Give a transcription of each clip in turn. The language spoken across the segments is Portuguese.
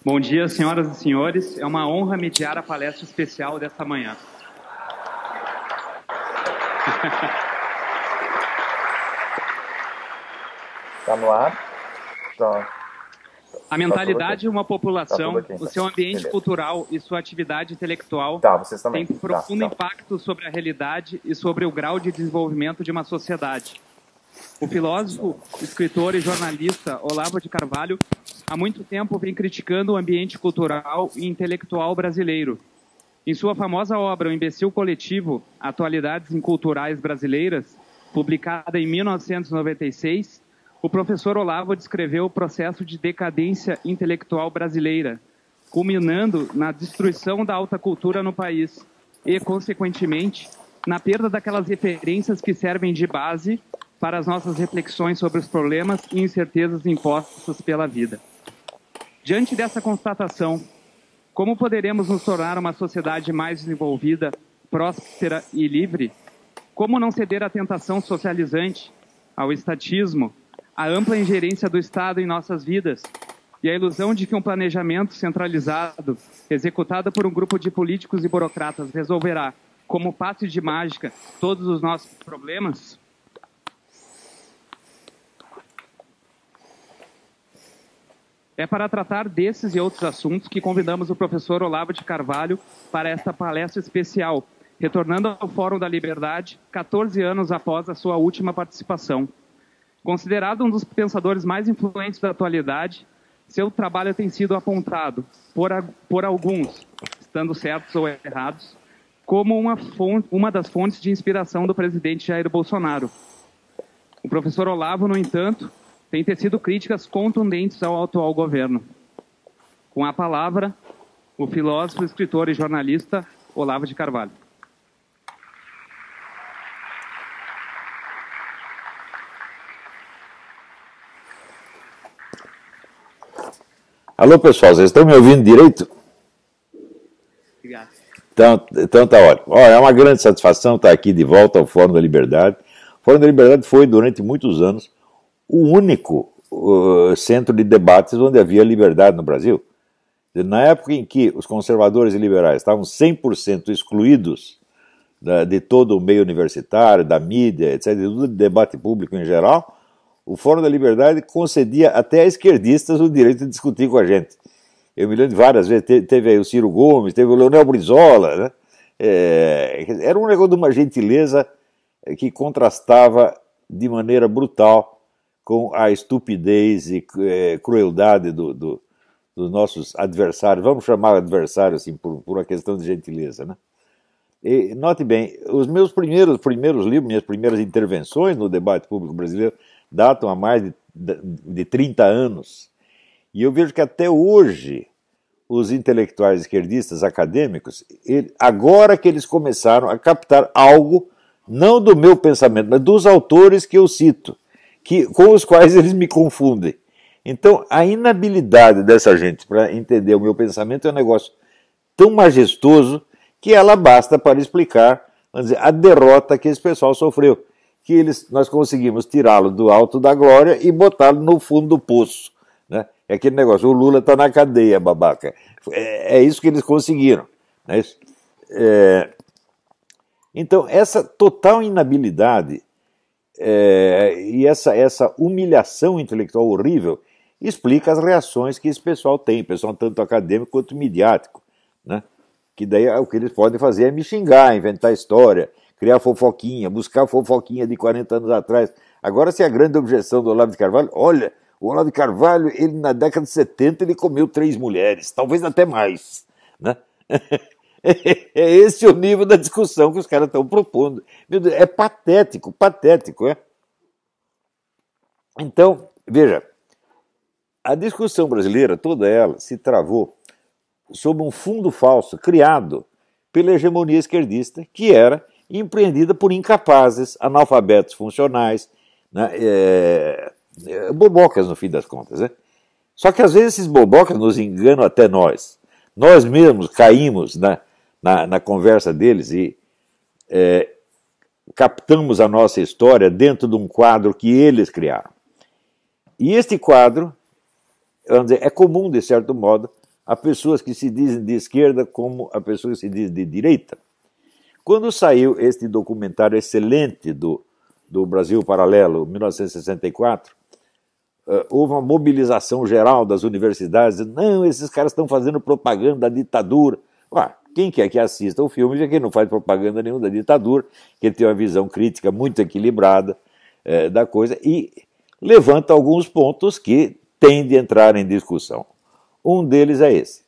Bom dia, senhoras e senhores. É uma honra mediar a palestra especial desta manhã. Tá no ar? Tá. A mentalidade de uma população, o seu ambiente Beleza. cultural e sua atividade intelectual Vocês também. têm profundo impacto sobre a realidade e sobre o grau de desenvolvimento de uma sociedade. O filósofo, escritor e jornalista Olavo de Carvalho há muito tempo vem criticando o ambiente cultural e intelectual brasileiro. Em sua famosa obra O Imbecil Coletivo, Atualidades Inculturais Brasileiras, publicada em 1996, o professor Olavo descreveu o processo de decadência intelectual brasileira, culminando na destruição da alta cultura no país e, consequentemente, na perda daquelas referências que servem de base para as nossas reflexões sobre os problemas e incertezas impostas pela vida. Diante dessa constatação, como poderemos nos tornar uma sociedade mais desenvolvida, próspera e livre? Como não ceder à tentação socializante, ao estatismo, à ampla ingerência do Estado em nossas vidas e à ilusão de que um planejamento centralizado, executado por um grupo de políticos e burocratas, resolverá, como passe de mágica, todos os nossos problemas? É para tratar desses e outros assuntos que convidamos o professor Olavo de Carvalho para esta palestra especial, retornando ao Fórum da Liberdade, 14 anos após a sua última participação. Considerado um dos pensadores mais influentes da atualidade, seu trabalho tem sido apontado, por alguns, estando certos ou errados, como uma das fontes de inspiração do presidente Jair Bolsonaro. O professor Olavo, no entanto, tem tecido críticas contundentes ao atual governo. Com a palavra, o filósofo, escritor e jornalista Olavo de Carvalho. Alô, pessoal, vocês estão me ouvindo direito? Obrigado. Então tá ótimo. É uma grande satisfação estar aqui de volta ao Fórum da Liberdade. O Fórum da Liberdade foi, durante muitos anos, o único centro de debates onde havia liberdade no Brasil. Na época em que os conservadores e liberais estavam 100% excluídos de todo o meio universitário, da mídia, etc., do debate público em geral, o Fórum da Liberdade concedia até a esquerdistas o direito de discutir com a gente. Eu me lembro de várias vezes, teve aí o Ciro Gomes, teve o Leonel Brizola, né? Era um negócio de uma gentileza que contrastava de maneira brutal com a estupidez e crueldade dos nossos adversários. Vamos chamar adversários assim, por uma questão de gentileza, né? E, note bem, os meus primeiros livros, minhas primeiras intervenções no debate público brasileiro datam há mais de 30 anos. E eu vejo que até hoje os intelectuais esquerdistas acadêmicos, agora que eles começaram a captar algo, não do meu pensamento, mas dos autores que eu cito, com os quais eles me confundem. Então, a inabilidade dessa gente para entender o meu pensamento é um negócio tão majestoso que ela basta para explicar, vamos dizer, a derrota que esse pessoal sofreu. Que nós conseguimos tirá-lo do alto da glória e botá-lo no fundo do poço. Né? É aquele negócio, o Lula está na cadeia, babaca. É isso que eles conseguiram. Não é isso? Então, essa total inabilidade e essa humilhação intelectual horrível explica as reações que esse pessoal tem, pessoal tanto acadêmico quanto midiático. Né? Que daí o que eles podem fazer é me xingar, inventar história, criar fofoquinha, buscar fofoquinha de 40 anos atrás. Agora, se a grande objeção do Olavo de Carvalho, olha, o Olavo de Carvalho, ele na década de 70, ele comeu 3 mulheres, talvez até mais. Né? É esse o nível da discussão que os caras estão propondo. Meu Deus, é patético, é? Então, veja, a discussão brasileira, toda ela, se travou sob um fundo falso criado pela hegemonia esquerdista, que era empreendida por incapazes, analfabetos funcionais, né, bobocas no fim das contas. Né? Só que às vezes esses bobocas nos enganam até nós. Nós mesmos caímos na conversa deles e captamos a nossa história dentro de um quadro que eles criaram. E este quadro, vamos dizer, é comum, de certo modo, a pessoas que se dizem de esquerda como a pessoas que se dizem de direita. Quando saiu este documentário excelente do Brasil Paralelo, 1964, houve uma mobilização geral das universidades. Não, esses caras estão fazendo propaganda da ditadura. Quem quer que assista o filme vê que ele não faz propaganda nenhuma da ditadura, que ele tem uma visão crítica muito equilibrada da coisa e levanta alguns pontos que têm de entrar em discussão. Um deles é esse.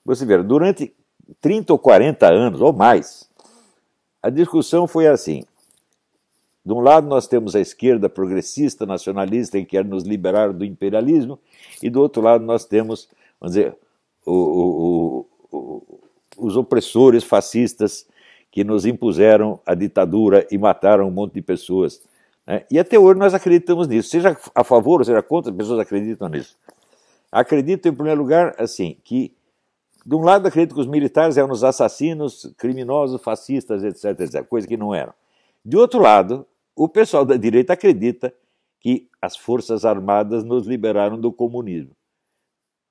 Você vê, durante 30 ou 40 anos, ou mais, a discussão foi assim. De um lado nós temos a esquerda progressista, nacionalista, que quer nos liberar do imperialismo, e do outro lado nós temos, vamos dizer, os opressores fascistas que nos impuseram a ditadura e mataram um monte de pessoas. Né? E até hoje nós acreditamos nisso. Seja a favor ou seja contra, as pessoas acreditam nisso. Acredito, em primeiro lugar, assim, que de um lado acredito que os militares eram os assassinos, criminosos, fascistas, etc., etc., coisa que não eram. De outro lado, o pessoal da direita acredita que as forças armadas nos liberaram do comunismo.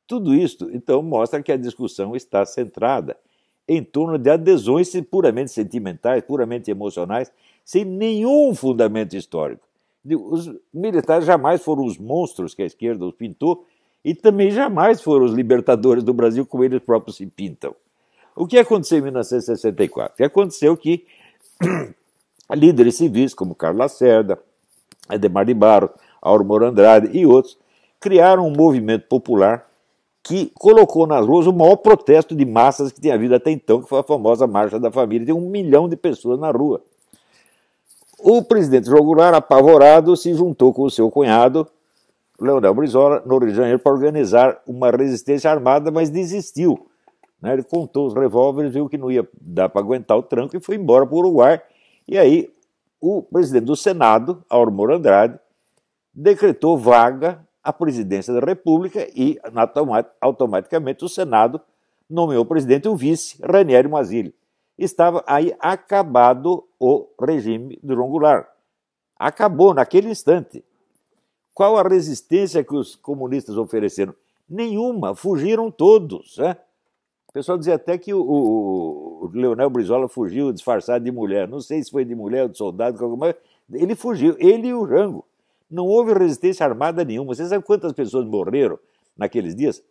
Tudo isso, então, mostra que a discussão está centrada em torno de adesões puramente sentimentais, puramente emocionais, sem nenhum fundamento histórico. Os militares jamais foram os monstros que a esquerda os pintou e também jamais foram os libertadores do Brasil como eles próprios se pintam. O que aconteceu em 1964? O que aconteceu que líderes civis como Carlos Lacerda, Adhemar de Barros, Aurmor Andrade e outros criaram um movimento popular que colocou nas ruas o maior protesto de massas que tinha havido até então, que foi a famosa Marcha da Família. Tem 1 milhão de pessoas na rua. O presidente João Goulart, apavorado, se juntou com o seu cunhado, Leonel Brizola, no Rio de Janeiro, para organizar uma resistência armada, mas desistiu. Ele contou os revólveres, viu que não ia dar para aguentar o tranco e foi embora para o Uruguai. E aí o presidente do Senado, Aurmor Andrade, decretou vaga à presidência da República e automaticamente o Senado nomeou o presidente e o vice, Raniero Mazzilli. Estava aí acabado o regime de João Goulart. Acabou naquele instante. Qual a resistência que os comunistas ofereceram? Nenhuma, fugiram todos. O pessoal dizia até que o Leonel Brizola fugiu disfarçado de mulher. Não sei se foi de mulher ou de soldado, mas ele fugiu, ele e o Jango. Não houve resistência armada nenhuma. Você sabe quantas pessoas morreram naqueles dias?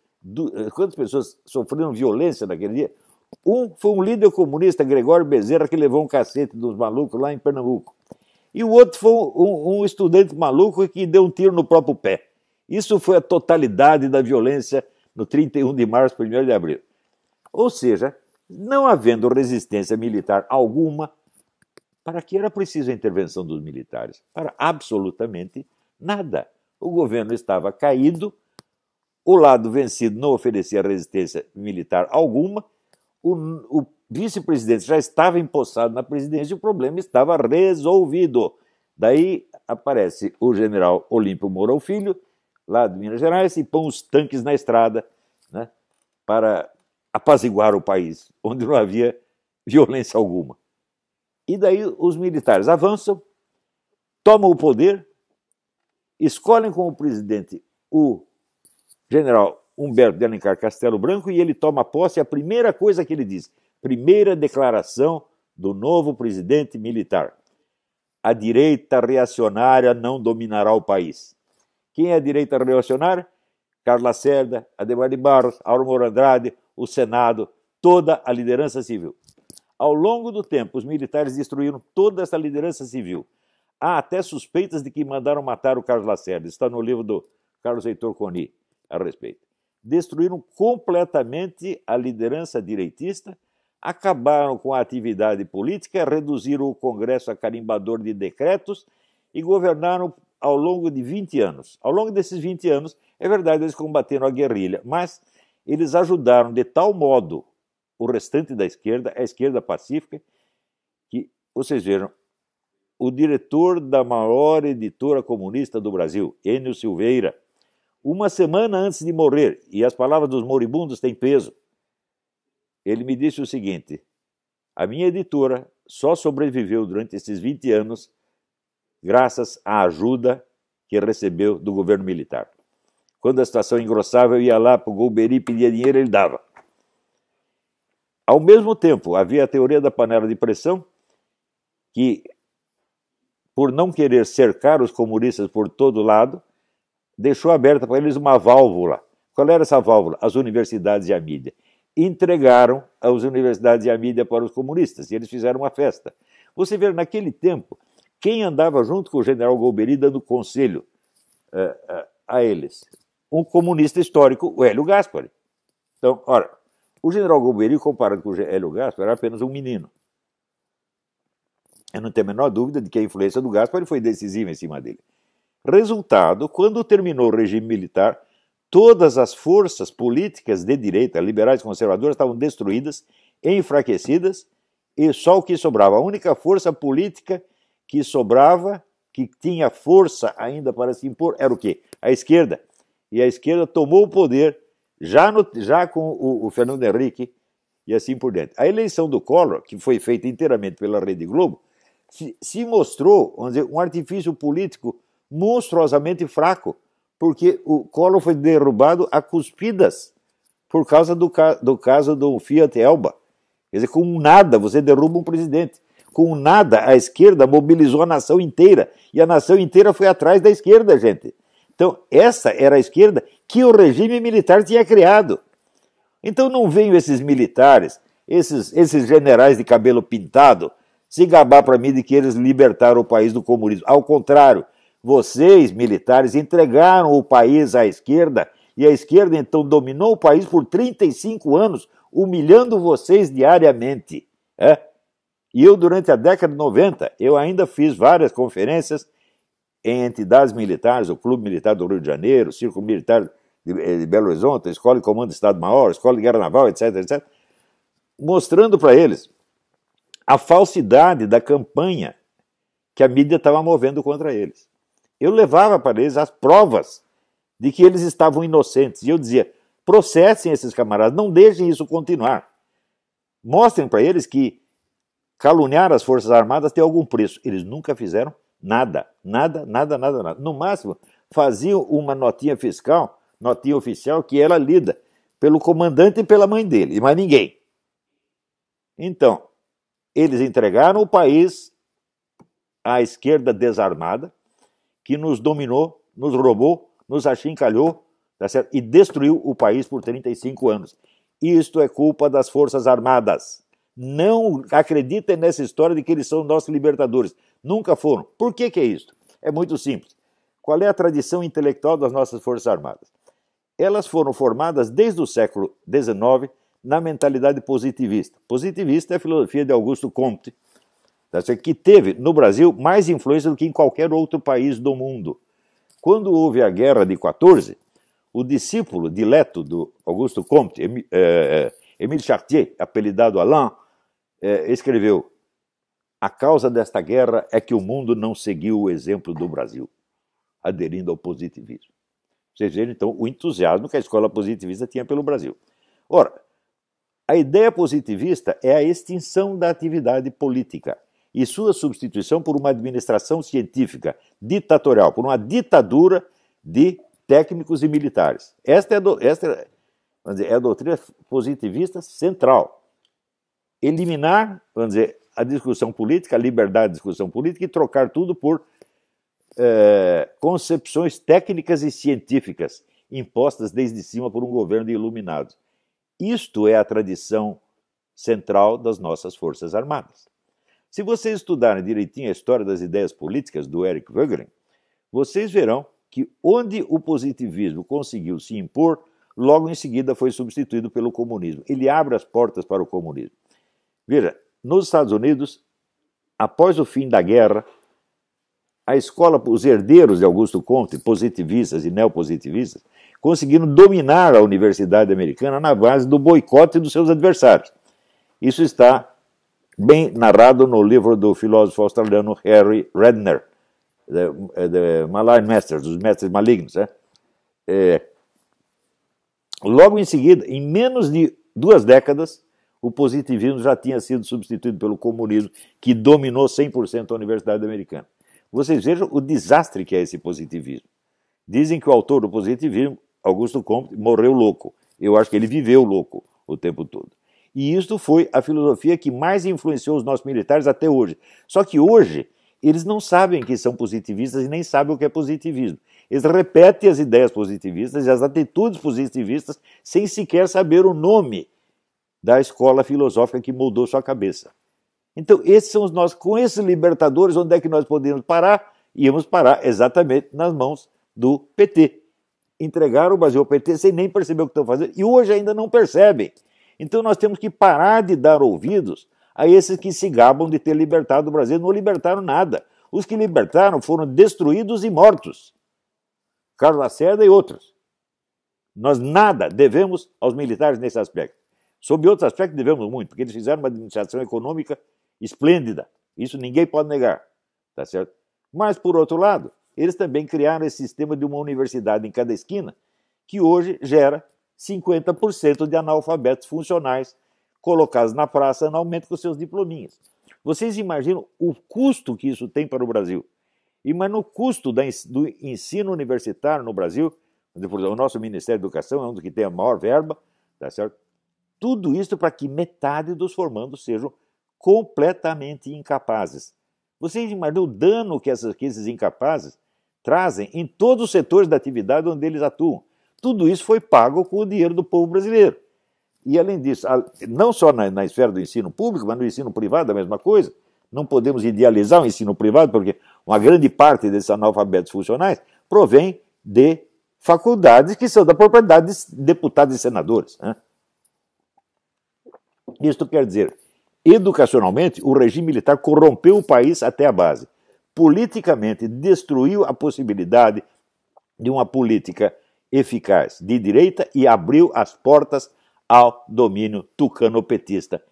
Quantas pessoas sofreram violência naquele dia? Foi um líder comunista, Gregório Bezerra, que levou um cacete dos malucos lá em Pernambuco. E o outro foi um estudante maluco que deu um tiro no próprio pé. Isso foi a totalidade da violência no 31 de março, 1º de abril. Ou seja, não havendo resistência militar alguma, para que era preciso a intervenção dos militares? Para absolutamente nada. O governo estava caído, o lado vencido não oferecia resistência militar alguma, o vice-presidente já estava empossado na presidência e o problema estava resolvido. Daí aparece o general Olímpio Mourão Filho, lá de Minas Gerais, e põe os tanques na estrada, né, para apaziguar o país, onde não havia violência alguma. E daí os militares avançam, tomam o poder, escolhem como presidente o general Humberto de Alencar Castelo Branco e ele toma posse. A primeira coisa que ele diz, primeira declaração do novo presidente militar: a direita reacionária não dominará o país. Quem é a direita reacionária? Carlos Lacerda, Adhemar de Barros, Aurmor Andrade, o Senado, toda a liderança civil. Ao longo do tempo, os militares destruíram toda essa liderança civil. Há até suspeitas de que mandaram matar o Carlos Lacerda. Está no livro do Carlos Heitor Coni a respeito. Destruíram completamente a liderança direitista, acabaram com a atividade política, reduziram o Congresso a carimbador de decretos e governaram ao longo de 20 anos. Ao longo desses 20 anos, é verdade, eles combateram a guerrilha, mas eles ajudaram de tal modo o restante da esquerda, a esquerda pacífica, que, vocês vejam, o diretor da maior editora comunista do Brasil, Enio Silveira, uma semana antes de morrer, e as palavras dos moribundos têm peso, ele me disse o seguinte: a minha editora só sobreviveu durante esses 20 anos graças à ajuda que recebeu do governo militar. Quando a situação engrossava, eu ia lá para o Golbery, pedia dinheiro, ele dava. Ao mesmo tempo, havia a teoria da panela de pressão, que, por não querer cercar os comunistas por todo lado, deixou aberta para eles uma válvula. Qual era essa válvula? As universidades e a mídia. Entregaram as universidades e a mídia para os comunistas, e eles fizeram uma festa. Você vê, naquele tempo, quem andava junto com o general Golbery dando conselho a eles? Um comunista histórico, o Hélio Gaspari. Então, ora, o general Golbery, comparado com o Hélio Gaspari, era apenas um menino. Eu não tenho a menor dúvida de que a influência do Gaspari foi decisiva em cima dele. Resultado, quando terminou o regime militar, todas as forças políticas de direita, liberais e conservadoras, estavam destruídas, enfraquecidas, e só o que sobrava, a única força política que sobrava, que tinha força ainda para se impor, era o quê? A esquerda. E a esquerda tomou o poder, já com o Fernando Henrique, e assim por diante. A eleição do Collor, que foi feita inteiramente pela Rede Globo, se mostrou, vamos dizer, um artifício político monstruosamente fraco, porque o Collor foi derrubado a cuspidas por causa do caso do Fiat Elba. Quer dizer, com nada você derruba um presidente. Com nada a esquerda mobilizou a nação inteira. E a nação inteira foi atrás da esquerda, gente. Então, essa era a esquerda que o regime militar tinha criado. Então não venham esses militares, esses generais de cabelo pintado, se gabar para mim de que eles libertaram o país do comunismo. Ao contrário, vocês, militares, entregaram o país à esquerda, e a esquerda então dominou o país por 35 anos, humilhando vocês diariamente. E eu, durante a década de 90, eu ainda fiz várias conferências em entidades militares, o Clube Militar do Rio de Janeiro, o Círculo Militar de Belo Horizonte, a Escola de Comando do Estado-Maior, a Escola de Guerra Naval, etc., etc., mostrando para eles a falsidade da campanha que a mídia estava movendo contra eles. Eu levava para eles as provas de que eles estavam inocentes. E eu dizia, processem esses camaradas, não deixem isso continuar. Mostrem para eles que caluniar as Forças Armadas tem algum preço. Eles nunca fizeram nada. No máximo, faziam uma notinha fiscal, notinha oficial, que era lida pelo comandante e pela mãe dele, e mais ninguém. Então, eles entregaram o país à esquerda desarmada, que nos dominou, nos roubou, nos achincalhou, tá certo? E destruiu o país por 35 anos. Isto é culpa das Forças Armadas. Não acreditem nessa história de que eles são nossos libertadores. Nunca foram. Por que é isso? É muito simples. Qual é a tradição intelectual das nossas Forças Armadas? Elas foram formadas desde o século XIX na mentalidade positivista. Positivista é a filosofia de Augusto Comte, que teve no Brasil mais influência do que em qualquer outro país do mundo. Quando houve a Guerra de 14, o discípulo dileto do Augusto Comte, Émile Chartier, apelidado Alain, escreveu: a causa desta guerra é que o mundo não seguiu o exemplo do Brasil, aderindo ao positivismo. Vocês vejam, então, o entusiasmo que a escola positivista tinha pelo Brasil. Ora, a ideia positivista é a extinção da atividade política e sua substituição por uma administração científica ditatorial, por uma de técnicos e militares. Esta é a doutrina positivista central. Eliminar, vamos dizer, a discussão política, a liberdade de discussão política e trocar tudo por concepções técnicas e científicas impostas desde cima por um governo de iluminados. Isto é a tradição central das nossas Forças Armadas. Se vocês estudarem direitinho a história das ideias políticas do Eric Voegelin, vocês verão que onde o positivismo conseguiu se impor, logo em seguida foi substituído pelo comunismo. Ele abre as portas para o comunismo. Veja, nos Estados Unidos, após o fim da guerra, a escola, os herdeiros de Augusto Comte, positivistas e neopositivistas, conseguiram dominar a universidade americana na base do boicote dos seus adversários. Isso está bem narrado no livro do filósofo australiano Harry Redner, The Malign Masters, os mestres malignos. Logo em seguida, em menos de 2 décadas, o positivismo já tinha sido substituído pelo comunismo, que dominou 100% a universidade americana. Vocês vejam o desastre que é esse positivismo. Dizem que o autor do positivismo, Augusto Comte morreu louco. Eu acho que ele viveu louco o tempo todo. E isso foi a filosofia que mais influenciou os nossos militares até hoje. Só que hoje, eles não sabem que são positivistas e nem sabem o que é positivismo. Eles repetem as ideias positivistas e as atitudes positivistas sem sequer saber o nome da escola filosófica que moldou sua cabeça. Então, esses são os nossos, com esses libertadores, onde é que nós podemos parar? Íamos parar exatamente nas mãos do PT. Entregaram o Brasil ao PT sem nem perceber o que estão fazendo, e hoje ainda não percebem. Então nós temos que parar de dar ouvidos a esses que se gabam de ter libertado o Brasil. Não libertaram nada. Os que libertaram foram destruídos e mortos. Carlos Lacerda e outros. Nós nada devemos aos militares nesse aspecto. Sob outros aspectos devemos muito, porque eles fizeram uma administração econômica esplêndida. Isso ninguém pode negar. Tá certo? Mas, por outro lado, eles também criaram esse sistema de uma universidade em cada esquina, que hoje gera 50% de analfabetos funcionais colocados na praça no aumento com seus diplominhas. Vocês imaginam o custo que isso tem para o Brasil? Mas no custo do ensino universitário no Brasil, por exemplo, o nosso Ministério da Educação é um dos que tem a maior verba, tá certo? Tudo isso para que metade dos formandos sejam completamente incapazes. Vocês imaginam o dano que esses incapazes trazem em todos os setores da atividade onde eles atuam? Tudo isso foi pago com o dinheiro do povo brasileiro. E, além disso, não só na esfera do ensino público, mas no ensino privado a mesma coisa. Não podemos idealizar o ensino privado, porque uma grande parte desses analfabetos funcionais provém de faculdades que são da propriedade de deputados e senadores. Né? Isto quer dizer, educacionalmente, o regime militar corrompeu o país até a base. Politicamente, destruiu a possibilidade de uma política eficaz de direita e abriu as portas ao domínio tucano-petista,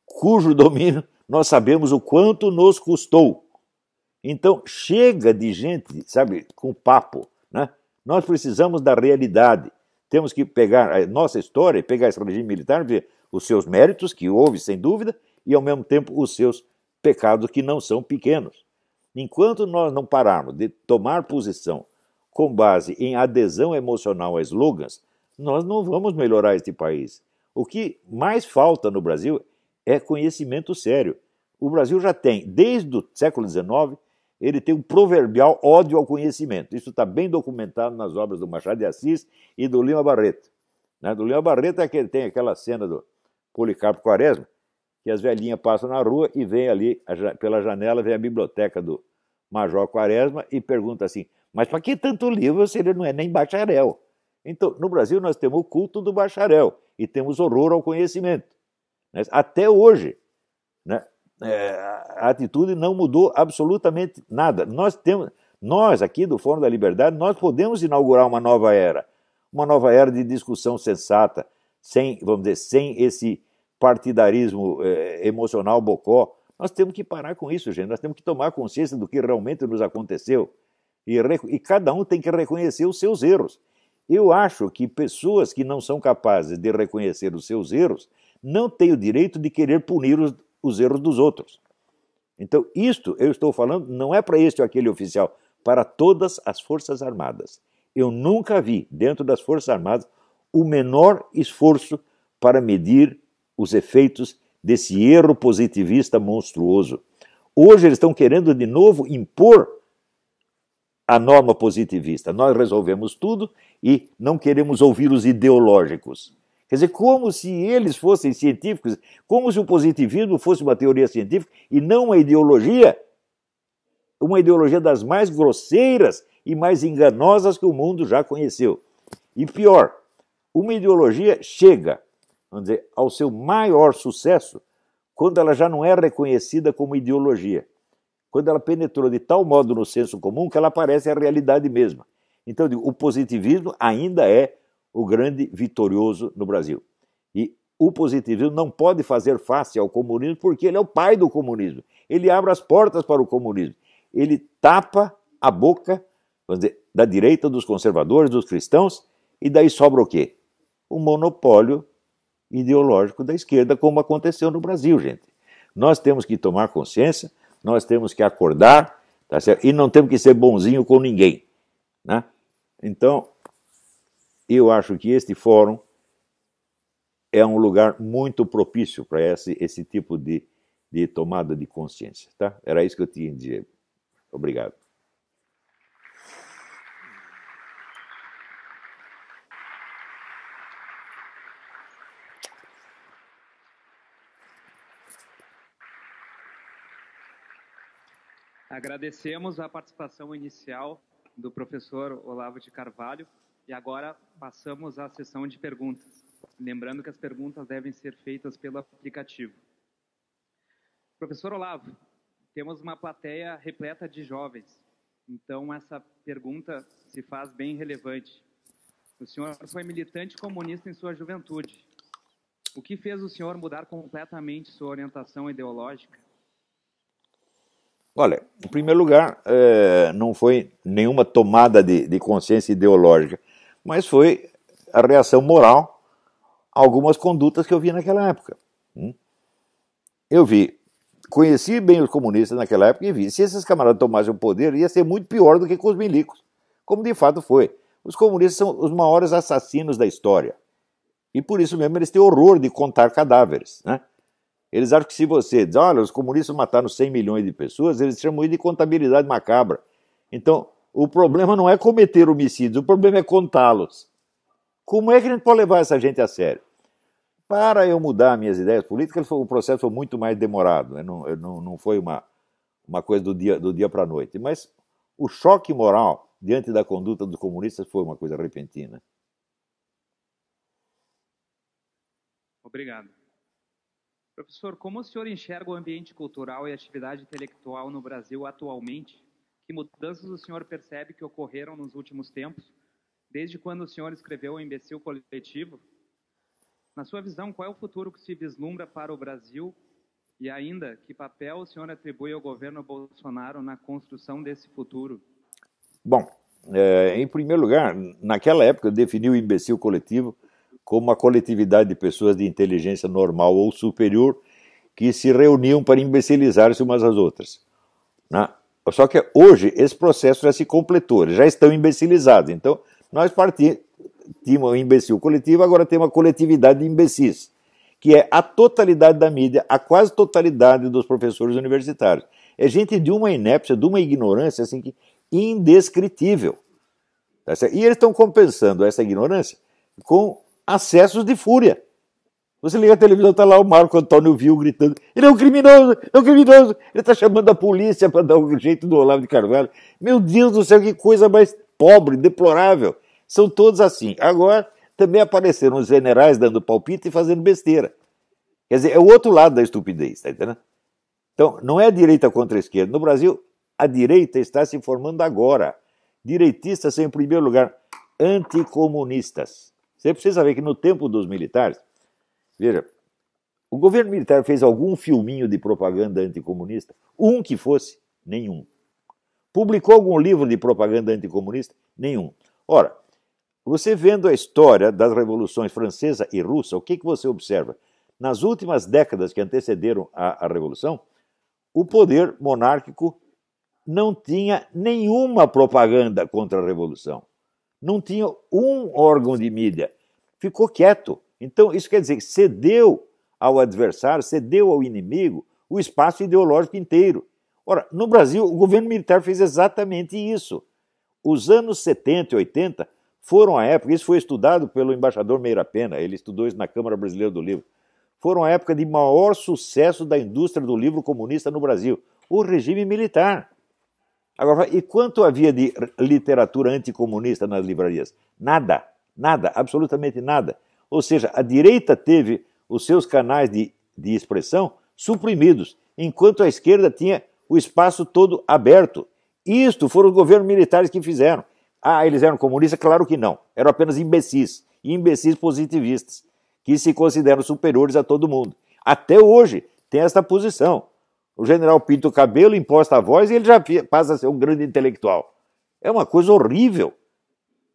cujo domínio nós sabemos o quanto nos custou. Então, chega de gente, sabe, com papo, né? Nós precisamos da realidade. Temos que pegar a nossa história e pegar esse regime militar, ver os seus méritos, que houve sem dúvida, e ao mesmo tempo os seus pecados, que não são pequenos. Enquanto nós não pararmos de tomar posição com base em adesão emocional a slogans, nós não vamos melhorar este país. O que mais falta no Brasil é conhecimento sério. O Brasil já tem, desde o século XIX, ele tem um proverbial ódio ao conhecimento. Isso está bem documentado nas obras do Machado de Assis e do Lima Barreto. Né? Do Lima Barreto é que ele tem aquela cena do Policarpo Quaresma, que as velhinhas passam na rua e vem ali, pela janela, vem a biblioteca do Major Quaresma e pergunta assim, mas para que tanto livro se ele não é nem bacharel? Então, no Brasil nós temos o culto do bacharel e temos horror ao conhecimento. Né? Até hoje, né? A atitude não mudou absolutamente nada. Nós aqui do Fórum da Liberdade, nós podemos inaugurar uma nova era de discussão sensata, sem, vamos dizer, sem esse partidarismo emocional bocó. Nós temos que parar com isso, gente. Nós temos que tomar consciência do que realmente nos aconteceu e cada um tem que reconhecer os seus erros. Eu acho que pessoas que não são capazes de reconhecer os seus erros não têm o direito de querer punir os erros dos outros. Então, isto eu estou falando não é para este ou aquele oficial, para todas as Forças Armadas. Eu nunca vi, dentro das Forças Armadas, o menor esforço para medir os efeitos desse erro positivista monstruoso. Hoje eles estão querendo de novo impor a norma positivista. Nós resolvemos tudo e não queremos ouvir os ideológicos. Quer dizer, como se eles fossem científicos, como se o positivismo fosse uma teoria científica e não uma ideologia das mais grosseiras e mais enganosas que o mundo já conheceu. E pior, uma ideologia chega, vamos dizer, ao seu maior sucesso quando ela já não é reconhecida como ideologia. Quando ela penetrou de tal modo no senso comum que ela parece a realidade mesma. Então, eu digo, o positivismo ainda é o grande vitorioso no Brasil. E o positivismo não pode fazer face ao comunismo porque ele é o pai do comunismo. Ele abre as portas para o comunismo. Ele tapa a boca, vamos dizer, da direita, dos conservadores, dos cristãos, e daí sobra o quê? O monopólio ideológico da esquerda, como aconteceu no Brasil, gente. Nós temos que tomar consciência, nós temos que acordar, tá certo? E não temos que ser bonzinho com ninguém, né? Então, eu acho que este fórum é um lugar muito propício para esse tipo de tomada de consciência. Tá? Era isso que eu tinha a dizer. Obrigado. Agradecemos a participação inicial do professor Olavo de Carvalho e agora passamos à sessão de perguntas. Lembrando que as perguntas devem ser feitas pelo aplicativo. Professor Olavo, temos uma plateia repleta de jovens, então essa pergunta se faz bem relevante. O senhor foi militante comunista em sua juventude. O que fez o senhor mudar completamente sua orientação ideológica? Olha, em primeiro lugar, não foi nenhuma tomada de consciência ideológica, mas foi a reação moral a algumas condutas que eu vi naquela época. Conheci bem os comunistas naquela época e vi, se esses camaradas tomassem o poder, ia ser muito pior do que com os milicos, como de fato foi. Os comunistas são os maiores assassinos da história. E por isso mesmo eles têm horror de contar cadáveres, né? Eles acham que se você diz, olha, os comunistas mataram 100 milhões de pessoas, eles chamam isso de contabilidade macabra. Então, o problema não é cometer homicídios, o problema é contá-los. Como é que a gente pode levar essa gente a sério? Para eu mudar minhas ideias políticas, o processo foi muito mais demorado, né? Não foi uma coisa do dia para a noite. Mas o choque moral diante da conduta dos comunistas foi uma coisa repentina. Obrigado. Professor, como o senhor enxerga o ambiente cultural e atividade intelectual no Brasil atualmente? Que mudanças o senhor percebe que ocorreram nos últimos tempos, desde quando o senhor escreveu o Imbecil Coletivo? Na sua visão, qual é o futuro que se vislumbra para o Brasil? E ainda, que papel o senhor atribui ao governo Bolsonaro na construção desse futuro? Bom, em primeiro lugar, naquela época eu defini o Imbecil Coletivo como uma coletividade de pessoas de inteligência normal ou superior que se reuniam para imbecilizar-se umas às outras, né? Só que hoje esse processo já se completou, eles já estão imbecilizados. Então, nós tínhamos um imbecil coletivo, agora temos uma coletividade de imbecis, que é a totalidade da mídia, a quase totalidade dos professores universitários. É gente de uma inépcia, de uma ignorância assim, indescritível. E eles estão compensando essa ignorância com acessos de fúria. Você liga a televisão, está lá o Marco Antônio Viu gritando, ele é um criminoso, ele está chamando a polícia para dar o jeito do Olavo de Carvalho. Meu Deus do céu, que coisa mais pobre, deplorável. São todos assim. Agora, também apareceram os generais dando palpite e fazendo besteira. Quer dizer, é o outro lado da estupidez, está entendendo? Então, não é a direita contra a esquerda. No Brasil, a direita está se formando agora. Direitistas são, em primeiro lugar, anticomunistas. Você precisa saber que no tempo dos militares, veja, o governo militar fez algum filminho de propaganda anticomunista? Um que fosse? Nenhum. Publicou algum livro de propaganda anticomunista? Nenhum. Ora, você vendo a história das revoluções francesa e russa, o que você observa? Nas últimas décadas que antecederam a Revolução, o poder monárquico não tinha nenhuma propaganda contra a Revolução. Não tinha um órgão de mídia. Ficou quieto. Então, isso quer dizer que cedeu ao adversário, cedeu ao inimigo o espaço ideológico inteiro. Ora, no Brasil, o governo militar fez exatamente isso. Os anos 70 e 80 foram a época, isso foi estudado pelo embaixador Meira Pena, ele estudou isso na Câmara Brasileira do Livro, foram a época de maior sucesso da indústria do livro comunista no Brasil, o regime militar. Agora, e quanto havia de literatura anticomunista nas livrarias? Nada, absolutamente nada. Ou seja, a direita teve os seus canais de expressão suprimidos, enquanto a esquerda tinha o espaço todo aberto. Isto foram os governos militares que fizeram. Ah, eles eram comunistas? Claro que não. Eram apenas imbecis, e imbecis positivistas, que se consideram superiores a todo mundo. Até hoje tem essa posição. O general pinta o cabelo, imposta a voz e ele já passa a ser um grande intelectual. É uma coisa horrível.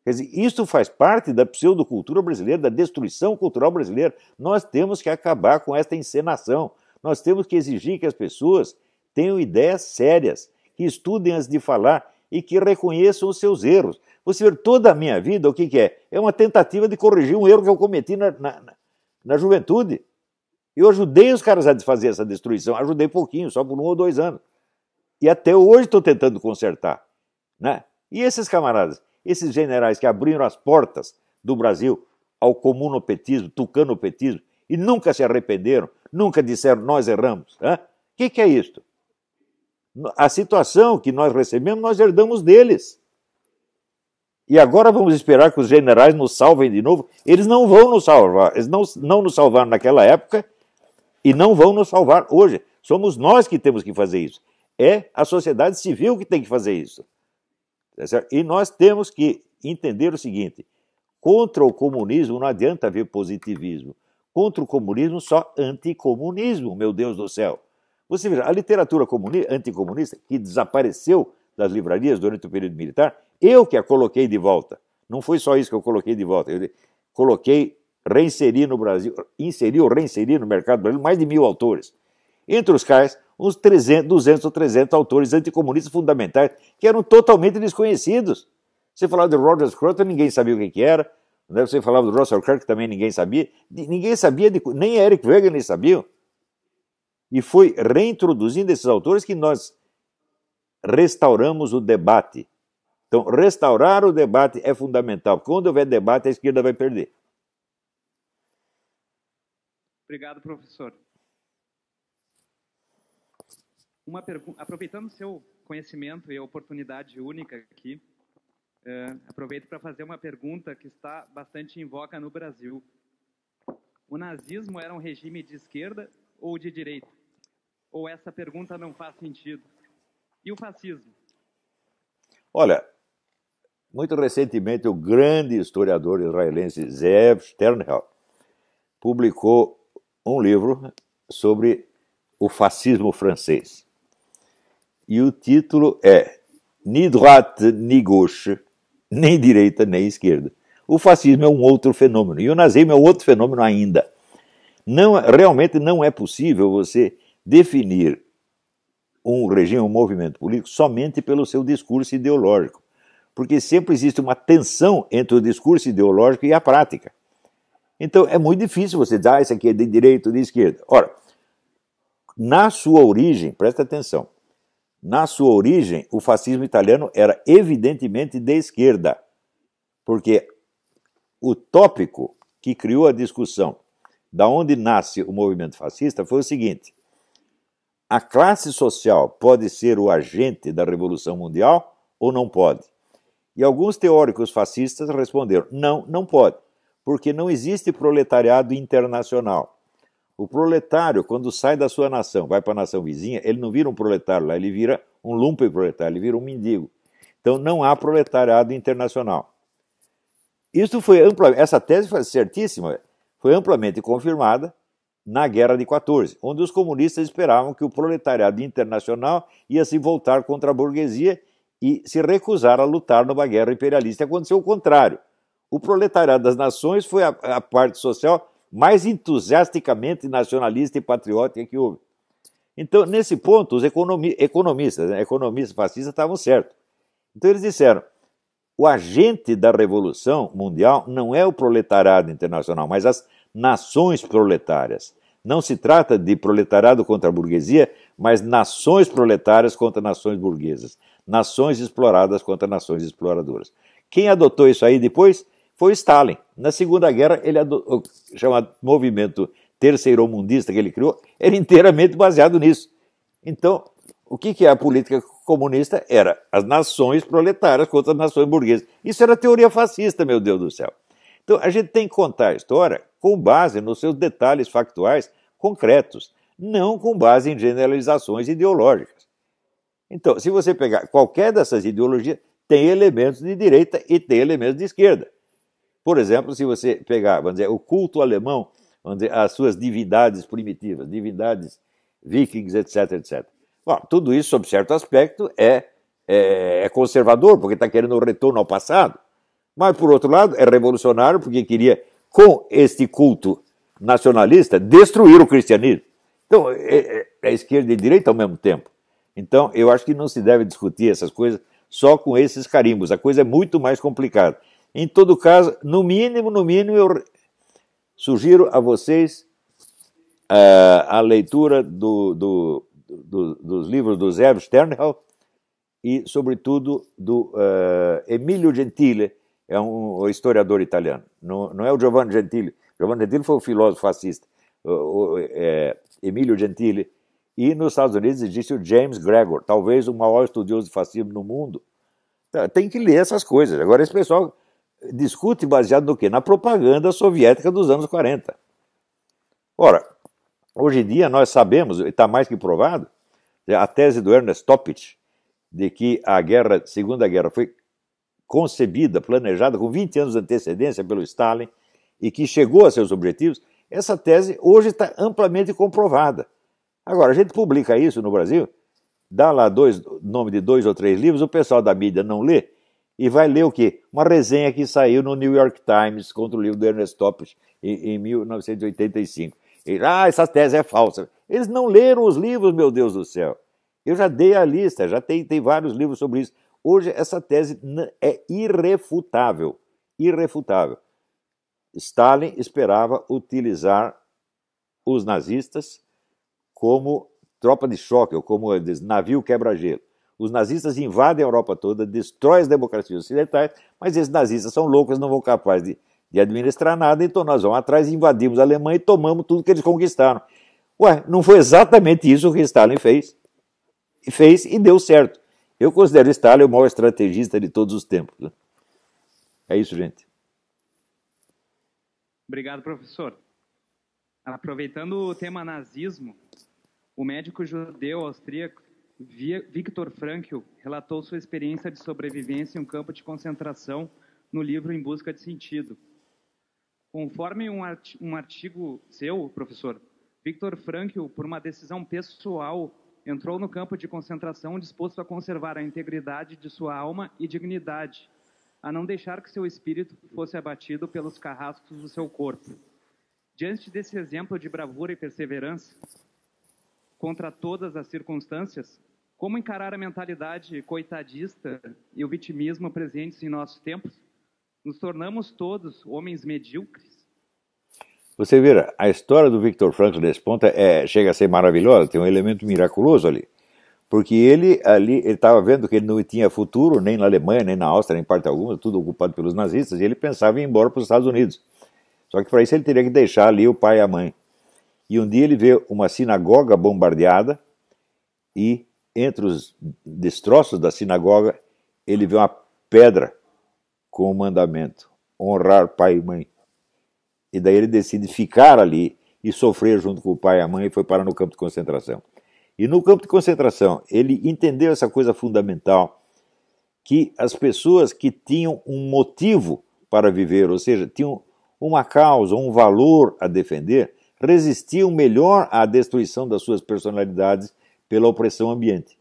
Quer dizer, isso faz parte da pseudocultura brasileira, da destruição cultural brasileira. Nós temos que acabar com esta encenação. Nós temos que exigir que as pessoas tenham ideias sérias, que estudem antes de falar e que reconheçam os seus erros. Você vê, toda a minha vida, o que é? É uma tentativa de corrigir um erro que eu cometi na juventude. Eu ajudei os caras a fazer essa destruição, ajudei pouquinho, só por 1 ou 2 anos. E até hoje estou tentando consertar. Né? E esses camaradas, esses generais que abriram as portas do Brasil ao comunopetismo, tucanopetismo, e nunca se arrependeram, nunca disseram, nós erramos. O que é isto? A situação que nós recebemos, nós herdamos deles. E agora vamos esperar que os generais nos salvem de novo? Eles não vão nos salvar. Eles não nos salvaram naquela época e não vão nos salvar hoje. Somos nós que temos que fazer isso. É a sociedade civil que tem que fazer isso. E nós temos que entender o seguinte: contra o comunismo não adianta haver positivismo. Contra o comunismo, só anticomunismo, meu Deus do céu. Você veja, a literatura anticomunista, que desapareceu das livrarias durante o período militar, eu que a coloquei de volta. Não foi só isso que eu coloquei de volta. Eu coloquei, reinseri no Brasil, reinseri no mercado brasileiro mais de 1.000 autores. Entre os quais, uns 200 ou 300 autores anticomunistas fundamentais, que eram totalmente desconhecidos. Você falava de Roger Scruton, ninguém sabia o que era. Você falava do Russell Kirk, também ninguém sabia. Ninguém sabia, nem Eric Wegener eles sabiam. E foi reintroduzindo esses autores que nós restauramos o debate. Então, restaurar o debate é fundamental. Quando houver debate, a esquerda vai perder. Obrigado, professor. Aproveitando o seu conhecimento e a oportunidade única aqui, aproveito para fazer uma pergunta que está bastante em voga no Brasil. O nazismo era um regime de esquerda ou de direita? Ou essa pergunta não faz sentido? E o fascismo? Olha, muito recentemente o grande historiador israelense Zeev Sternhell publicou um livro sobre o fascismo francês. E o título é Ni droite ni gauche, nem direita nem esquerda. O fascismo é um outro fenômeno, e o nazismo é outro fenômeno ainda. Realmente não é possível você definir um regime, um movimento político, somente pelo seu discurso ideológico, porque sempre existe uma tensão entre o discurso ideológico e a prática. Então é muito difícil você dizer, isso aqui é de direita ou de esquerda. Ora, na sua origem, presta atenção, na sua origem, o fascismo italiano era evidentemente de esquerda, porque o tópico que criou a discussão da onde nasce o movimento fascista foi o seguinte: a classe social pode ser o agente da Revolução Mundial ou não pode? E alguns teóricos fascistas responderam, não pode, porque não existe proletariado internacional. O proletário, quando sai da sua nação, vai para a nação vizinha, ele não vira um proletário lá, ele vira um lumpenproletário, ele vira um mendigo. Então não há proletariado internacional. Essa tese foi certíssima, foi amplamente confirmada na Guerra de 14, onde os comunistas esperavam que o proletariado internacional ia se voltar contra a burguesia e se recusar a lutar numa guerra imperialista. Aconteceu o contrário. O proletariado das nações foi a parte social mais entusiasticamente nacionalista e patriótica que houve. Então, nesse ponto, os economistas fascistas estavam certos. Então eles disseram, o agente da Revolução Mundial não é o proletariado internacional, mas as nações proletárias. Não se trata de proletariado contra a burguesia, mas nações proletárias contra nações burguesas. Nações exploradas contra nações exploradoras. Quem adotou isso aí depois foi Stalin. Na Segunda Guerra, ele adotou o chamado movimento terceiromundista que ele criou, era inteiramente baseado nisso. Então, o que é a política comunista? Era as nações proletárias contra as nações burguesas. Isso era teoria fascista, meu Deus do céu. Então, a gente tem que contar a história com base nos seus detalhes factuais concretos, não com base em generalizações ideológicas. Então, se você pegar qualquer dessas ideologias, tem elementos de direita e tem elementos de esquerda. Por exemplo, se você pegar, vamos dizer, o culto alemão, vamos dizer, as suas divindades primitivas, divindades vikings, etc, etc. Bom, tudo isso, sob certo aspecto, é conservador, porque está querendo o retorno ao passado. Mas, por outro lado, é revolucionário, porque queria, com este culto nacionalista, destruir o cristianismo. Então, é esquerda e direita ao mesmo tempo. Então, eu acho que não se deve discutir essas coisas só com esses carimbos. A coisa é muito mais complicada. Em todo caso, no mínimo, eu sugiro a vocês a leitura dos livros do Zé Sternhell e, sobretudo, do Emilio Gentile, é um historiador italiano. Não é o Giovanni Gentile. Giovanni Gentile foi um filósofo fascista. Emilio Gentile. E nos Estados Unidos existe o James Gregor, talvez o maior estudioso de fascismo no mundo. Tem que ler essas coisas. Agora, esse pessoal discute baseado no quê? Na propaganda soviética dos anos 40. Ora, hoje em dia nós sabemos, e está mais que provado, a tese do Ernest Toppich, de que a Segunda Guerra foi concebida, planejada com 20 anos de antecedência pelo Stalin e que chegou a seus objetivos, essa tese hoje está amplamente comprovada. Agora, a gente publica isso no Brasil, dá lá nome de 2 ou 3 livros, o pessoal da mídia não lê, e vai ler o quê? Uma resenha que saiu no New York Times contra o livro do Ernest Toppich em 1985. E, essa tese é falsa. Eles não leram os livros, meu Deus do céu. Eu já dei a lista, já tem vários livros sobre isso. Hoje essa tese é irrefutável. Irrefutável. Stalin esperava utilizar os nazistas como tropa de choque, ou como navio quebra-gelo. Os nazistas invadem a Europa toda, destroem as democracias ocidentais, mas esses nazistas são loucos, não vão capazes de administrar nada, então nós vamos atrás, invadimos a Alemanha e tomamos tudo que eles conquistaram. Ué, não foi exatamente isso que Stalin fez? Fez e deu certo. Eu considero Stalin o maior estrategista de todos os tempos. Né? É isso, gente. Obrigado, professor. Aproveitando o tema nazismo, o médico judeu austríaco Viktor Frankl relatou sua experiência de sobrevivência em um campo de concentração no livro Em Busca de Sentido. Conforme um artigo seu, professor, Viktor Frankl, por uma decisão pessoal, entrou no campo de concentração disposto a conservar a integridade de sua alma e dignidade, a não deixar que seu espírito fosse abatido pelos carrascos do seu corpo. Diante desse exemplo de bravura e perseverança, contra todas as circunstâncias, como encarar a mentalidade coitadista e o vitimismo presentes em nossos tempos? Nos tornamos todos homens medíocres? Você vê, a história do Viktor Frankl nesse ponto chega a ser maravilhosa, tem um elemento miraculoso ali. Porque ele estava vendo que ele não tinha futuro, nem na Alemanha, nem na Áustria, nem em parte alguma, tudo ocupado pelos nazistas, e ele pensava em ir embora para os Estados Unidos. Só que para isso ele teria que deixar ali o pai e a mãe. E um dia ele vê uma sinagoga bombardeada e entre os destroços da sinagoga ele vê uma pedra com o mandamento: honrar pai e mãe. E daí ele decide ficar ali e sofrer junto com o pai e a mãe e foi parar no campo de concentração. E no campo de concentração ele entendeu essa coisa fundamental, que as pessoas que tinham um motivo para viver, ou seja, tinham uma causa, um valor a defender, resistiam melhor à destruição das suas personalidades pela opressão ambiente.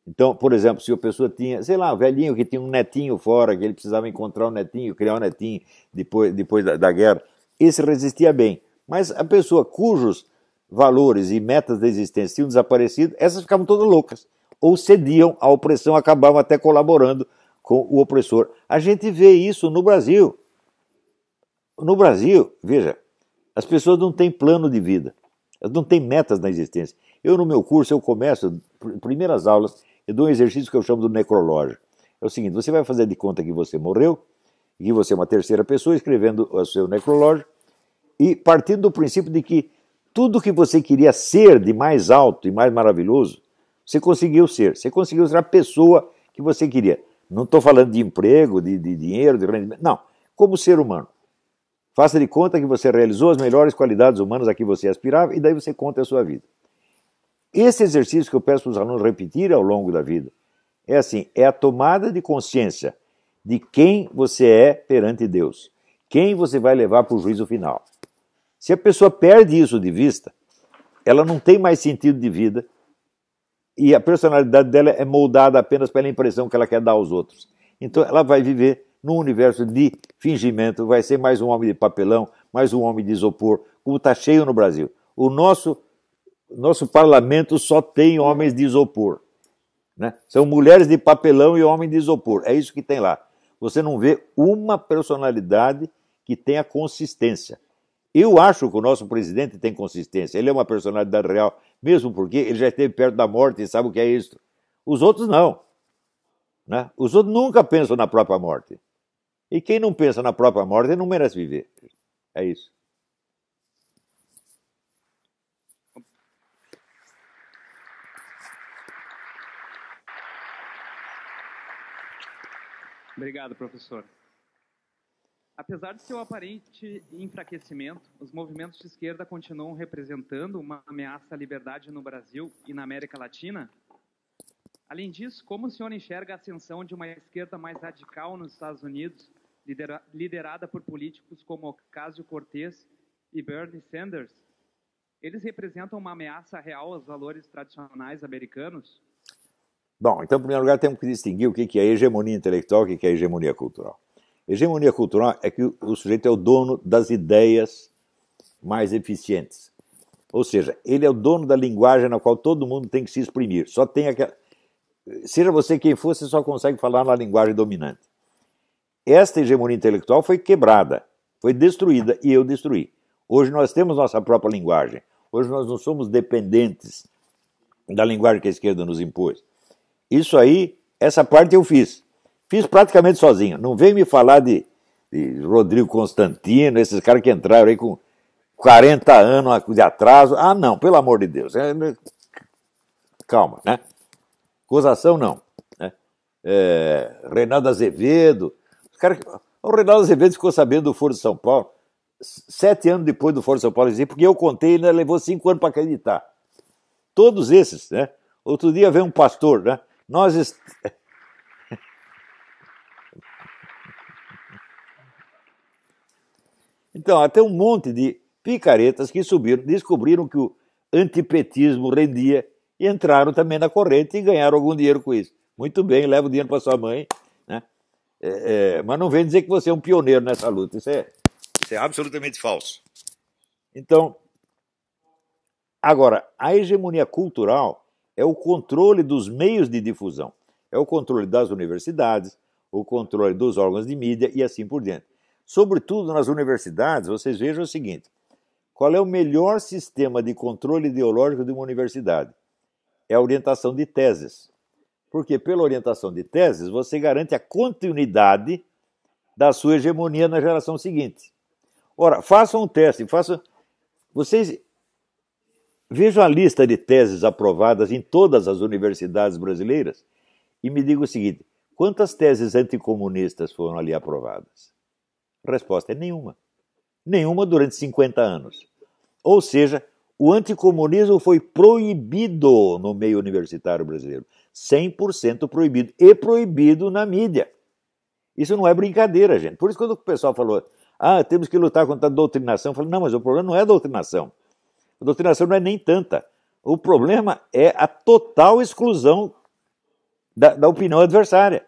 Então, por exemplo, se a pessoa tinha, sei lá, um velhinho que tinha um netinho fora, que ele precisava encontrar um netinho, criar um netinho depois da guerra, esse resistia bem. Mas a pessoa cujos valores e metas da existência tinham desaparecido, essas ficavam todas loucas. Ou cediam à opressão, acabavam até colaborando com o opressor. A gente vê isso no Brasil. No Brasil, veja, as pessoas não têm plano de vida, elas não têm metas na existência. Eu, no meu curso, eu começo, primeiras aulas, eu dou um exercício que eu chamo do necrológio. É o seguinte: você vai fazer de conta que você morreu, e que você é uma terceira pessoa, escrevendo o seu necrológio, e partindo do princípio de que tudo que você queria ser de mais alto e mais maravilhoso, você conseguiu ser. Você conseguiu ser a pessoa que você queria. Não estou falando de emprego, de dinheiro, de rendimento. Não, como ser humano. Faça de conta que você realizou as melhores qualidades humanas a que você aspirava e daí você conta a sua vida. Esse exercício que eu peço para os alunos repetirem ao longo da vida é assim, é a tomada de consciência de quem você é perante Deus, quem você vai levar para o juízo final. Se a pessoa perde isso de vista, ela não tem mais sentido de vida e a personalidade dela é moldada apenas pela impressão que ela quer dar aos outros. Então ela vai viver num universo de fingimento, vai ser mais um homem de papelão, mais um homem de isopor, como está cheio no Brasil. O nosso parlamento só tem homens de isopor. né? São mulheres de papelão e homens de isopor. É isso que tem lá. Você não vê uma personalidade que tenha consistência. Eu acho que o nosso presidente tem consistência. Ele é uma personalidade real, mesmo porque ele já esteve perto da morte e sabe o que é isso. Os outros não, né? Os outros nunca pensam na própria morte. E quem não pensa na própria morte não merece viver. É isso. Obrigado, professor. Apesar de seu aparente enfraquecimento, os movimentos de esquerda continuam representando uma ameaça à liberdade no Brasil e na América Latina? Além disso, como o senhor enxerga a ascensão de uma esquerda mais radical nos Estados Unidos, liderada por políticos como Ocasio-Cortez e Bernie Sanders? Eles representam uma ameaça real aos valores tradicionais americanos? Bom, então, em primeiro lugar, temos que distinguir o que é hegemonia intelectual e o que é hegemonia cultural. Hegemonia cultural é que o sujeito é o dono das ideias mais eficientes. Ou seja, ele é o dono da linguagem na qual todo mundo tem que se exprimir. Só tem aquela... Seja você quem for, você só consegue falar na linguagem dominante. Esta hegemonia intelectual foi quebrada, foi destruída e eu destruí. Hoje nós temos nossa própria linguagem. Hoje nós não somos dependentes da linguagem que a esquerda nos impôs. Isso aí, essa parte eu fiz. Fiz praticamente sozinho. Não vem me falar de Rodrigo Constantino, esses caras que entraram aí com 40 anos de atraso. Ah, não, pelo amor de Deus. Calma, né? Acusação não. Né? Reinaldo Azevedo. O Reinaldo Azevedo ficou sabendo do Foro de São Paulo 7 anos depois do Foro de São Paulo, porque eu contei e ele levou 5 anos para acreditar. Todos esses, né? Outro dia veio um pastor, né? Então, até um monte de picaretas que subiram, descobriram que o antipetismo rendia e entraram também na corrente e ganharam algum dinheiro com isso. Muito bem, leva o dinheiro para sua mãe, né? Mas não vem dizer que você é um pioneiro nessa luta. Isso é absolutamente falso. Então, agora, a hegemonia cultural é o controle dos meios de difusão. É o controle das universidades, o controle dos órgãos de mídia e assim por diante. Sobretudo nas universidades, vocês vejam o seguinte: qual é o melhor sistema de controle ideológico de uma universidade? É a orientação de teses. Porque pela orientação de teses, você garante a continuidade da sua hegemonia na geração seguinte. Ora, façam um teste, vocês vejam a lista de teses aprovadas em todas as universidades brasileiras e me digam o seguinte: quantas teses anticomunistas foram ali aprovadas? A resposta é nenhuma. Nenhuma durante 50 anos. Ou seja, o anticomunismo foi proibido no meio universitário brasileiro. 100% proibido. E proibido na mídia. Isso não é brincadeira, gente. Por isso, quando o pessoal falou, temos que lutar contra a doutrinação, eu falei, não, mas o problema não é a doutrinação. A doutrinação não é nem tanta. O problema é a total exclusão da opinião adversária.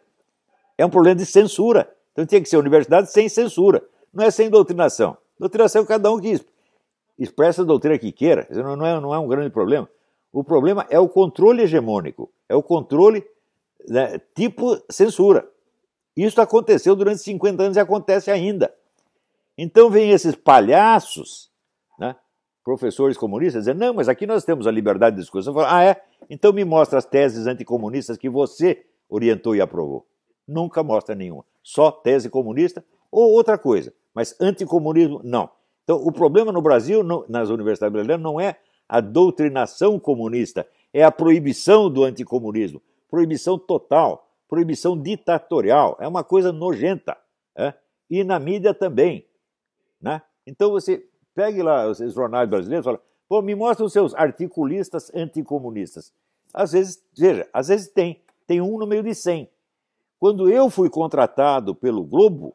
É um problema de censura. Então tinha que ser universidade sem censura. Não é sem doutrinação. Doutrinação é cada um que expressa a doutrina que queira. Isso não é um grande problema. O problema é o controle hegemônico. É o controle, né, tipo censura. Isso aconteceu durante 50 anos e acontece ainda. Então vem esses palhaços, né, professores comunistas, dizendo, não, mas aqui nós temos a liberdade de discussão. Eu falo, então me mostra as teses anticomunistas que você orientou e aprovou. Nunca mostra nenhuma. Só tese comunista ou outra coisa. Mas anticomunismo, não. Então, o problema no Brasil, nas universidades brasileiras, não é a doutrinação comunista, é a proibição do anticomunismo. Proibição total, proibição ditatorial. É uma coisa nojenta. E na mídia também. Né? Então, você pegue lá os jornais brasileiros e fala, me mostra os seus articulistas anticomunistas. Às vezes, veja, às vezes tem um no meio de 100. Quando eu fui contratado pelo Globo,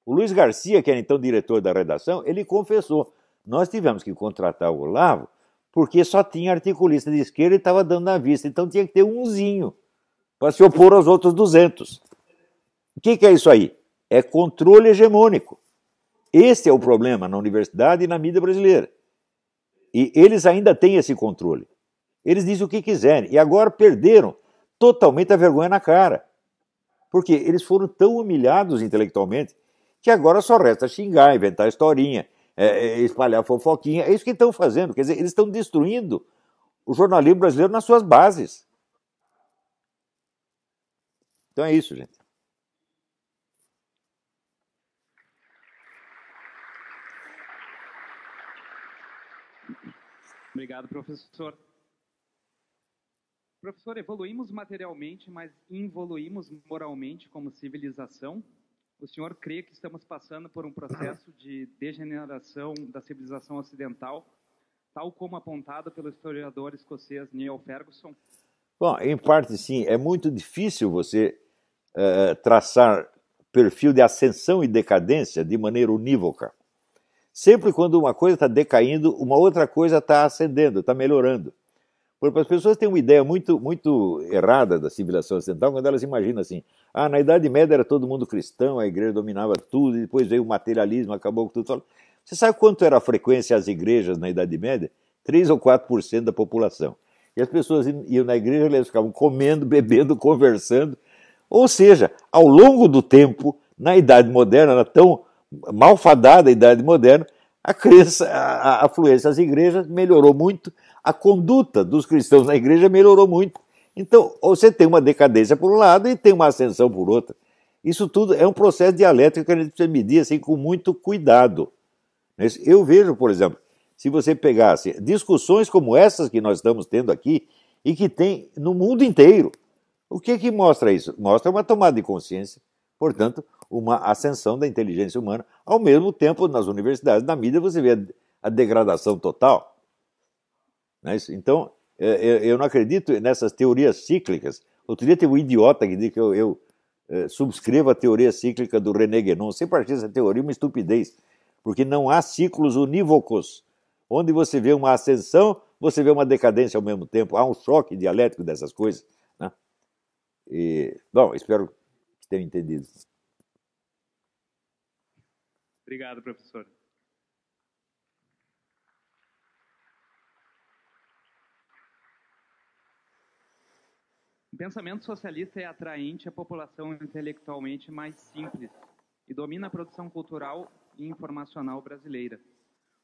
o Luiz Garcia, que era então diretor da redação, ele confessou, nós tivemos que contratar o Olavo porque só tinha articulista de esquerda e estava dando na vista, então tinha que ter umzinho para se opor aos outros 200. O que é isso aí? É controle hegemônico. Esse é o problema na universidade e na mídia brasileira. E eles ainda têm esse controle. Eles dizem o que quiserem. E agora perderam totalmente a vergonha na cara. Porque eles foram tão humilhados intelectualmente que agora só resta xingar, inventar historinha, espalhar fofoquinha. É isso que estão fazendo. Quer dizer, eles estão destruindo o jornalismo brasileiro nas suas bases. Então é isso, gente. Obrigado, professor. Professor, evoluímos materialmente, mas involuímos moralmente como civilização? O senhor crê que estamos passando por um processo de degeneração da civilização ocidental, tal como apontado pelo historiador escocês Neil Ferguson? Bom, em parte sim. É muito difícil você traçar perfil de ascensão e decadência de maneira unívoca. Sempre quando uma coisa está decaindo, uma outra coisa está ascendendo, está melhorando. Porque as pessoas têm uma ideia muito errada da civilização ocidental quando elas imaginam assim: na Idade Média era todo mundo cristão, a igreja dominava tudo, e depois veio o materialismo, acabou com tudo. Você sabe quanto era a frequência às igrejas na Idade Média? 3 ou 4% da população. E as pessoas iam na igreja, eles ficavam comendo, bebendo, conversando. Ou seja, ao longo do tempo, na Idade Moderna, era tão malfadada a Idade Moderna, a afluência às igrejas melhorou muito, a conduta dos cristãos na igreja melhorou muito. Então, você tem uma decadência por um lado e tem uma ascensão por outro. Isso tudo é um processo dialético que a gente precisa medir assim, com muito cuidado. Eu vejo, por exemplo, se você pegasse discussões como essas que nós estamos tendo aqui e que tem no mundo inteiro, o que mostra isso? Mostra uma tomada de consciência, portanto, uma ascensão da inteligência humana. Ao mesmo tempo, nas universidades, na mídia, você vê a degradação total. Não é isso? Então, eu não acredito nessas teorias cíclicas. Outro dia teve um idiota que disse que eu subscrevo a teoria cíclica do René Guénon. Sempre achei essa teoria uma estupidez, porque não há ciclos unívocos. Onde você vê uma ascensão, você vê uma decadência ao mesmo tempo. Há um choque dialético dessas coisas. Né? Bom, espero que tenham entendido. Obrigado, professor. O pensamento socialista é atraente à população intelectualmente mais simples e domina a produção cultural e informacional brasileira.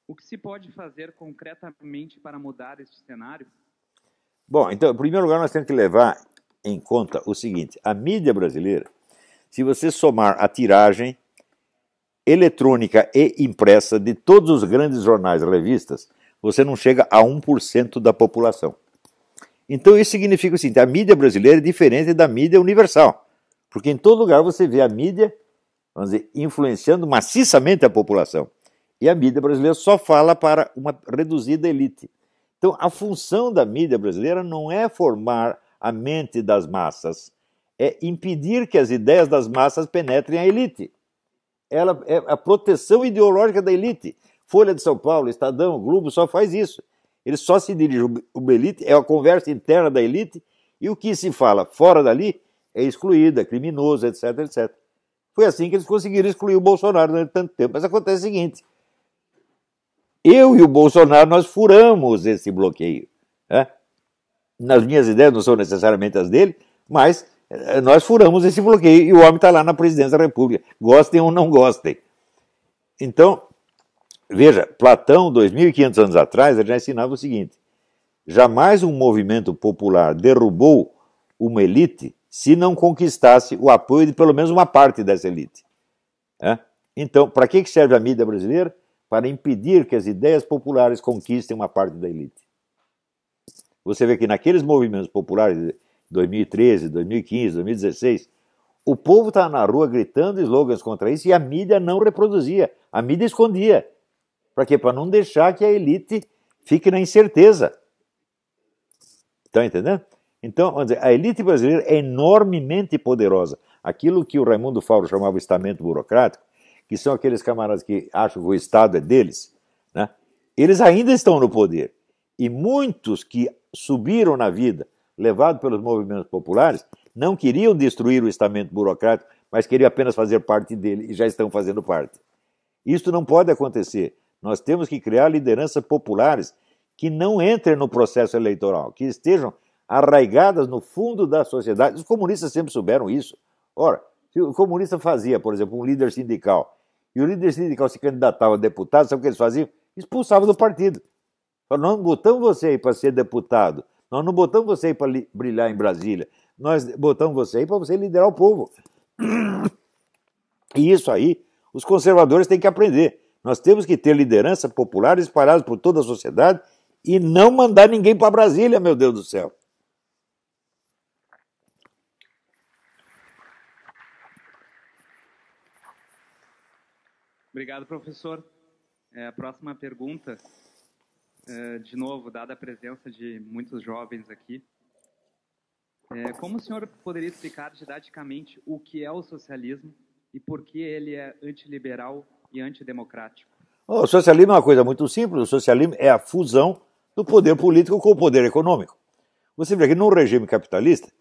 O que se pode fazer concretamente para mudar este cenário? Bom, então, em primeiro lugar, nós temos que levar em conta o seguinte: a mídia brasileira, se você somar a tiragem eletrônica e impressa de todos os grandes jornais e revistas, você não chega a 1% da população. Então isso significa o seguinte: a mídia brasileira é diferente da mídia universal, porque em todo lugar você vê a mídia, vamos dizer, influenciando maciçamente a população. E a mídia brasileira só fala para uma reduzida elite. Então a função da mídia brasileira não é formar a mente das massas, é impedir que as ideias das massas penetrem a elite. Ela é a proteção ideológica da elite. Folha de São Paulo, Estadão, Globo só faz isso. Eles só se dirigem à elite, é a conversa interna da elite, e o que se fala fora dali é excluído, é criminoso, etc, etc. Foi assim que eles conseguiram excluir o Bolsonaro durante tanto tempo. Mas acontece o seguinte: eu e o Bolsonaro, nós furamos esse bloqueio. Né? Nas minhas ideias não são necessariamente as dele, mas nós furamos esse bloqueio e o homem está lá na presidência da República. Gostem ou não gostem. Então, veja, Platão, 2.500 anos atrás, ele já ensinava o seguinte: jamais um movimento popular derrubou uma elite se não conquistasse o apoio de pelo menos uma parte dessa elite. Então, para que serve a mídia brasileira? Para impedir que as ideias populares conquistem uma parte da elite. Você vê que naqueles movimentos populares de 2013, 2015, 2016, o povo estava na rua gritando slogans contra isso e a mídia não reproduzia, a mídia escondia. Para quê? Para não deixar que a elite fique na incerteza. Estão entendendo? Então, vamos dizer, a elite brasileira é enormemente poderosa. Aquilo que o Raimundo Fauro chamava de estamento burocrático, que são aqueles camaradas que acham que o Estado é deles, né? Eles ainda estão no poder. E muitos que subiram na vida, levados pelos movimentos populares, não queriam destruir o estamento burocrático, mas queriam apenas fazer parte dele e já estão fazendo parte. Isso não pode acontecer. Nós temos que criar lideranças populares que não entrem no processo eleitoral, que estejam arraigadas no fundo da sociedade. Os comunistas sempre souberam isso. Ora, se o comunista fazia, por exemplo, um líder sindical, e o líder sindical se candidatava a deputado, sabe o que eles faziam? Expulsavam do partido. Falaram, nós não botamos você aí para ser deputado, nós não botamos você aí para brilhar em Brasília, nós botamos você aí para você liderar o povo. E isso aí, os conservadores têm que aprender. Nós temos que ter liderança popular espalhada por toda a sociedade e não mandar ninguém para Brasília, meu Deus do céu. Obrigado, professor. A próxima pergunta, de novo, dada a presença de muitos jovens aqui. Como o senhor poderia explicar didaticamente o que é o socialismo e por que ele é antiliberal e antidemocrático? O socialismo é uma coisa muito simples. O socialismo é a fusão do poder político com o poder econômico. Você vê que num regime capitalista,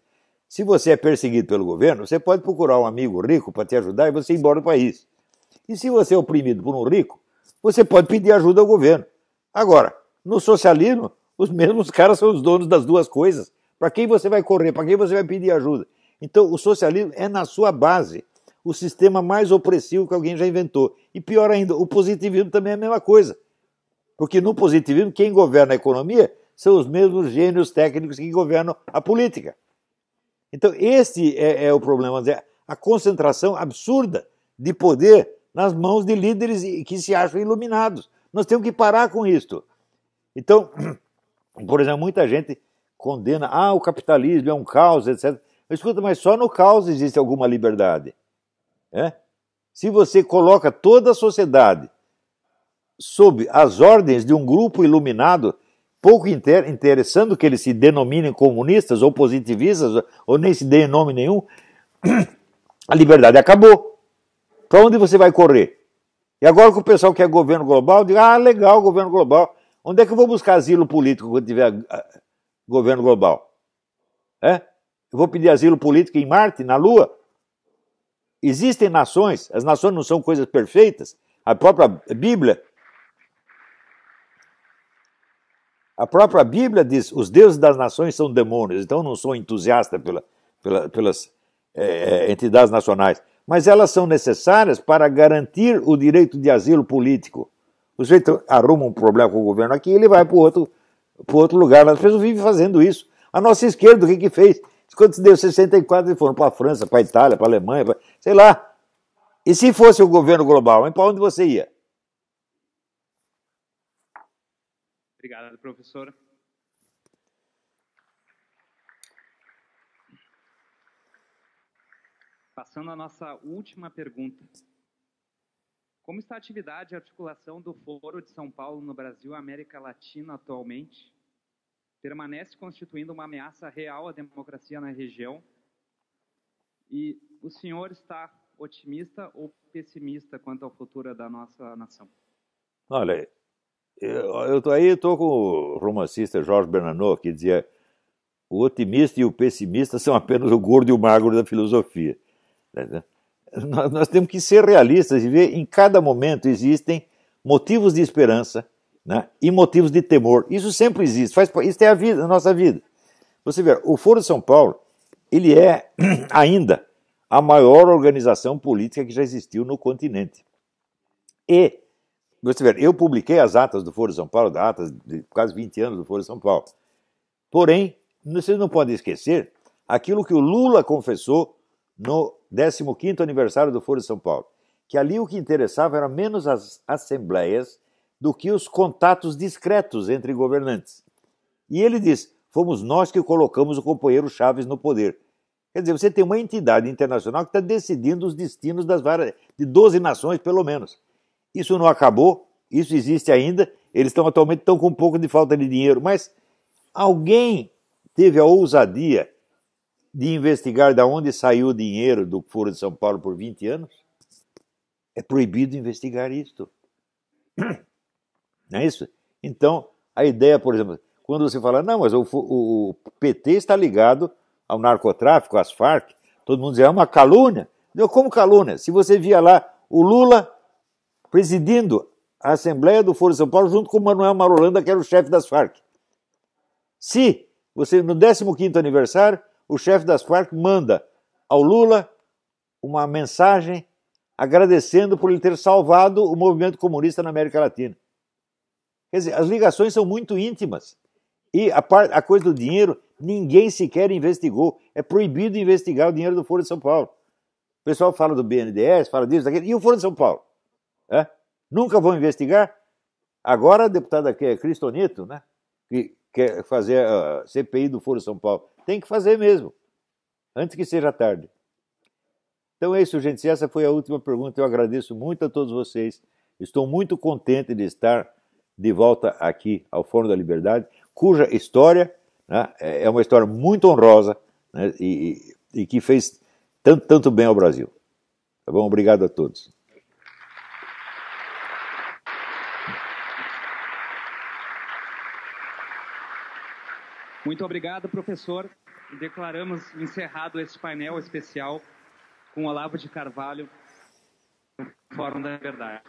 se você é perseguido pelo governo, você pode procurar um amigo rico para te ajudar e você ir embora do país. E se você é oprimido por um rico, você pode pedir ajuda ao governo. Agora, no socialismo, os mesmos caras são os donos das duas coisas. Para quem você vai correr? Para quem você vai pedir ajuda? Então, o socialismo é, na sua base, o sistema mais opressivo que alguém já inventou. E pior ainda, o positivismo também é a mesma coisa. Porque no positivismo, quem governa a economia são os mesmos gênios técnicos que governam a política. Então, este é o problema, a concentração absurda de poder nas mãos de líderes que se acham iluminados. Nós temos que parar com isto. Então, por exemplo, muita gente condena, o capitalismo é um caos, etc. Mas escuta, mas só no caos existe alguma liberdade. Se você coloca toda a sociedade sob as ordens de um grupo iluminado, pouco interessando que eles se denominem comunistas ou positivistas, ou nem se deem nome nenhum, a liberdade acabou. Para onde você vai correr? E agora que o pessoal quer governo global, diz, legal, governo global. Onde é que eu vou buscar asilo político quando tiver governo global? Eu vou pedir asilo político em Marte, na Lua? Existem nações, as nações não são coisas perfeitas. A própria Bíblia diz, os deuses das nações são demônios, então eu não sou entusiasta pelas entidades nacionais. Mas elas são necessárias para garantir o direito de asilo político. O sujeito arruma um problema com o governo aqui, ele vai para outro lugar. As pessoas vivem fazendo isso. A nossa esquerda, o que fez? Quando se deu 64, eles foram para a França, para a Itália, para a Alemanha, sei lá. E se fosse o governo global, para onde você ia? Obrigado, professor. Passando à nossa última pergunta. Como está a atividade e articulação do Foro de São Paulo no Brasil e América Latina atualmente? Permanece constituindo uma ameaça real à democracia na região? E o senhor está otimista ou pessimista quanto ao futuro da nossa nação? Olha, eu estou com o romancista Jorge Bernanos, que dizia: o otimista e o pessimista são apenas o gordo e o magro da filosofia. Nós temos que ser realistas e ver em cada momento existem motivos de esperança, né, e motivos de temor. Isso sempre existe, isso é a nossa vida. Você vê, o Foro de São Paulo, ele é ainda a maior organização política que já existiu no continente. E, você vê, eu publiquei as atas do Foro de São Paulo, atas de quase 20 anos do Foro de São Paulo. Porém, vocês não podem esquecer aquilo que o Lula confessou no 15º aniversário do Foro de São Paulo, que ali o que interessava era menos as assembleias do que os contatos discretos entre governantes. E ele diz, fomos nós que colocamos o companheiro Chaves no poder. Quer dizer, você tem uma entidade internacional que está decidindo os destinos de 12 nações, pelo menos. Isso não acabou, isso existe ainda, eles atualmente estão com um pouco de falta de dinheiro, mas alguém teve a ousadia de investigar de onde saiu o dinheiro do Foro de São Paulo por 20 anos? É proibido investigar isto. Não é isso? Então, a ideia, por exemplo, quando você fala, não, mas o PT está ligado ao narcotráfico, às Farc, todo mundo diz, é uma calúnia. Não, como calúnia? Se você via lá o Lula presidindo a Assembleia do Foro de São Paulo junto com o Manuel Marolanda, que era o chefe das Farc. Se Você, no 15º aniversário, o chefe das Farc manda ao Lula uma mensagem agradecendo por ele ter salvado o movimento comunista na América Latina. Quer dizer, as ligações são muito íntimas. E a coisa do dinheiro, ninguém sequer investigou. É proibido investigar o dinheiro do Foro de São Paulo. O pessoal fala do BNDES, fala disso, daquilo. E o Foro de São Paulo? Nunca vão investigar? Agora a deputada aqui é Cristoneto, né? Que quer fazer a CPI do Foro de São Paulo. Tem que fazer mesmo, antes que seja tarde. Então é isso, gente. Essa foi a última pergunta. Eu agradeço muito a todos vocês. Estou muito contente de estar de volta aqui ao Fórum da Liberdade, cuja história, né, é uma história muito honrosa, né, e que fez tanto bem ao Brasil. Tá bom? Obrigado a todos. Muito obrigado, professor. Declaramos encerrado esse painel especial com Olavo de Carvalho, no Fórum da Liberdade.